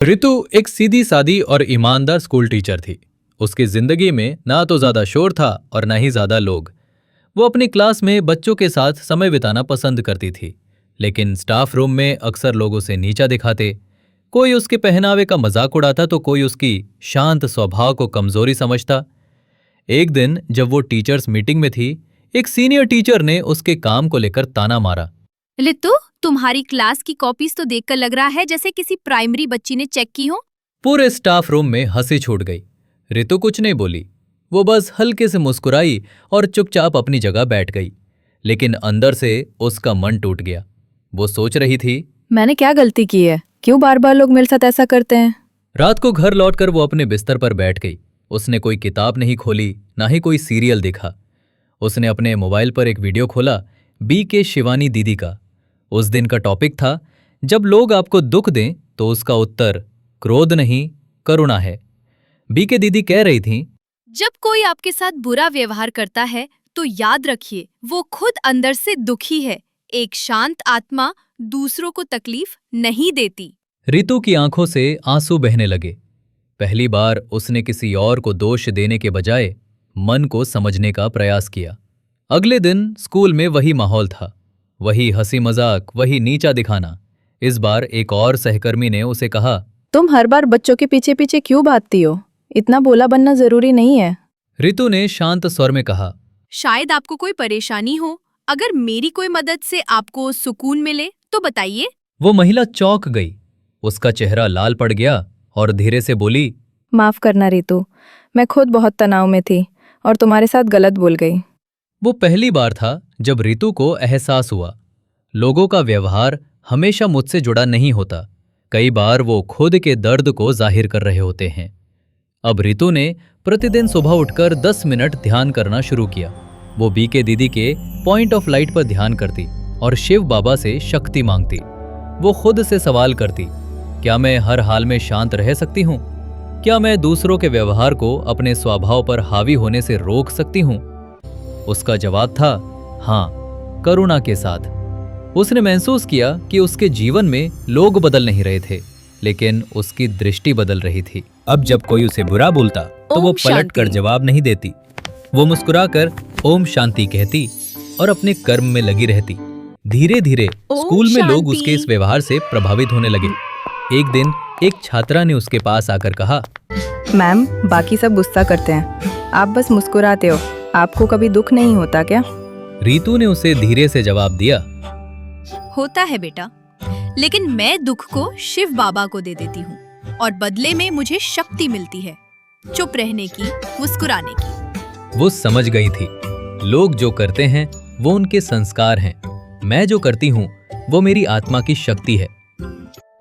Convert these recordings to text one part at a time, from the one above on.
रितु एक सीधी सादी और ईमानदार स्कूल टीचर थी। उसकी जिंदगी में ना तो ज्यादा शोर था और ना ही ज्यादा लोग। वो अपनी क्लास में बच्चों के साथ समय बिताना पसंद करती थी, लेकिन स्टाफ रूम में अक्सर लोग उसे नीचा दिखाते। कोई उसके पहनावे का मजाक उड़ाता तो कोई उसकी शांत स्वभाव को कमजोरी समझता। एक दिन जब वो टीचर्स मीटिंग में थी, एक सीनियर टीचर ने उसके काम को लेकर ताना मारा। लिट्टू, तुम्हारी क्लास की कॉपीज तो देखकर लग रहा है जैसे किसी प्राइमरी बच्ची ने चेक की हो। पूरे स्टाफ रूम में हंसी छूट गई। रितु कुछ नहीं बोली, वो बस हल्के से मुस्कुराई और चुपचाप अपनी जगह बैठ गई। लेकिन अंदर से उसका मन टूट गया। वो सोच रही थी, मैंने क्या गलती की है? क्यों बार बार लोग मेरे साथ ऐसा करते हैं? रात को घर लौटकर वो अपने बिस्तर पर बैठ गई। उसने कोई किताब नहीं खोली, ना ही कोई सीरियल देखा। उसने अपने मोबाइल पर एक वीडियो खोला, BK शिवानी दीदी का। उस दिन का टॉपिक था, जब लोग आपको दुख दें तो उसका उत्तर क्रोध नहीं, करुणा है। BK दीदी कह रही थीं, जब कोई आपके साथ बुरा व्यवहार करता है तो याद रखिए वो खुद अंदर से दुखी है। एक शांत आत्मा दूसरों को तकलीफ नहीं देती। रितु की आंखों से आंसू बहने लगे। पहली बार उसने किसी और को दोष देने के बजाय मन को समझने का प्रयास किया। अगले दिन स्कूल में वही माहौल था, वही हंसी मजाक, वही नीचा दिखाना। इस बार एक और सहकर्मी ने उसे कहा, तुम हर बार बच्चों के पीछे पीछे क्यों भागती हो? इतना भोला बनना जरूरी नहीं है। रितु ने शांत स्वर में कहा, शायद आपको कोई परेशानी हो। अगर मेरी कोई मदद से आपको सुकून मिले तो बताइए। वो महिला चौंक गई। उसका चेहरा लाल पड़ गया और धीरे से बोली, माफ करना रितु, मैं खुद बहुत तनाव में थी और तुम्हारे साथ गलत बोल गई। वो पहली बार था जब रितु को एहसास हुआ, लोगों का व्यवहार हमेशा मुझसे जुड़ा नहीं होता। कई बार वो खुद के दर्द को जाहिर कर रहे होते हैं। अब रितु ने प्रतिदिन सुबह उठकर 10 मिनट ध्यान करना शुरू किया। वो BK दीदी के पॉइंट ऑफ लाइट पर ध्यान करती और शिव बाबा से शक्ति मांगती। वो खुद से सवाल करती, क्या मैं हर हाल में शांत रह सकती हूँ? क्या मैं दूसरों के व्यवहार को अपने स्वभाव पर हावी होने से रोक सकती हूँ? उसका जवाब था हाँ, करुणा के साथ। उसने महसूस किया कि उसके जीवन में लोग बदल नहीं रहे थे, लेकिन उसकी दृष्टि बदल रही थी। अब जब कोई उसे बुरा बोलता तो वो पलट कर जवाब नहीं देती। वो मुस्कुराकर ओम शांति कहती और अपने कर्म में लगी रहती। धीरे धीरे स्कूल में लोग उसके इस व्यवहार से प्रभावित होने लगे। एक दिन एक छात्रा ने उसके पास आकर कहा, मैम, बाकी सब गुस्सा करते हैं, आप बस मुस्कुराते हो। आपको कभी दुख नहीं होता क्या? रितु ने उसे धीरे से जवाब दिया, होता है बेटा, लेकिन मैं दुख को शिव बाबा को दे देती हूँ और बदले में मुझे शक्ति मिलती है चुप रहने की, मुस्कुराने की। वो समझ गई थी, लोग जो करते हैं वो उनके संस्कार हैं, मैं जो करती हूँ वो मेरी आत्मा की शक्ति है।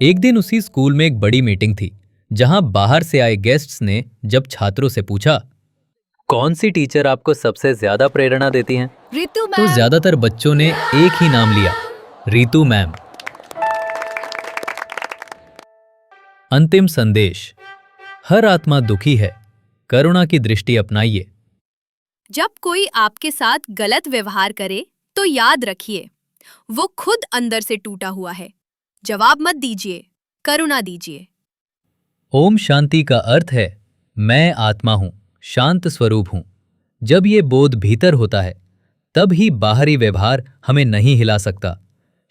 एक दिन उसी स्कूल में एक बड़ी मीटिंग थी, जहां बाहर से आए गेस्ट्स ने जब छात्रों से पूछा, कौन सी टीचर आपको सबसे ज्यादा प्रेरणा देती हैं? रितु तो मैम। ज्यादातर बच्चों ने एक ही नाम लिया, रितु मैम। अंतिम संदेश, हर आत्मा दुखी है, करुणा की दृष्टि अपनाइए। जब कोई आपके साथ गलत व्यवहार करे तो याद रखिए वो खुद अंदर से टूटा हुआ है। जवाब मत दीजिए, करुणा दीजिए। ओम शांति का अर्थ है, मैं आत्मा हूं, शांत स्वरूप हूं। जब ये बोध भीतर होता है तब ही बाहरी व्यवहार हमें नहीं हिला सकता।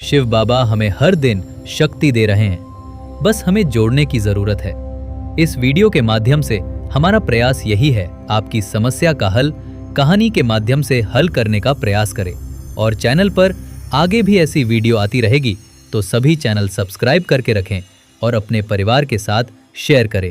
शिव बाबा हमें हर दिन शक्ति दे रहे हैं, बस हमें जोड़ने की जरूरत है। इस वीडियो के माध्यम से हमारा प्रयास यही है, आपकी समस्या का हल कहानी के माध्यम से हल करने का प्रयास करें। और चैनल पर आगे भी ऐसी वीडियो आती रहेगी, तो सभी चैनल सब्सक्राइब करके रखें और अपने परिवार के साथ शेयर करें।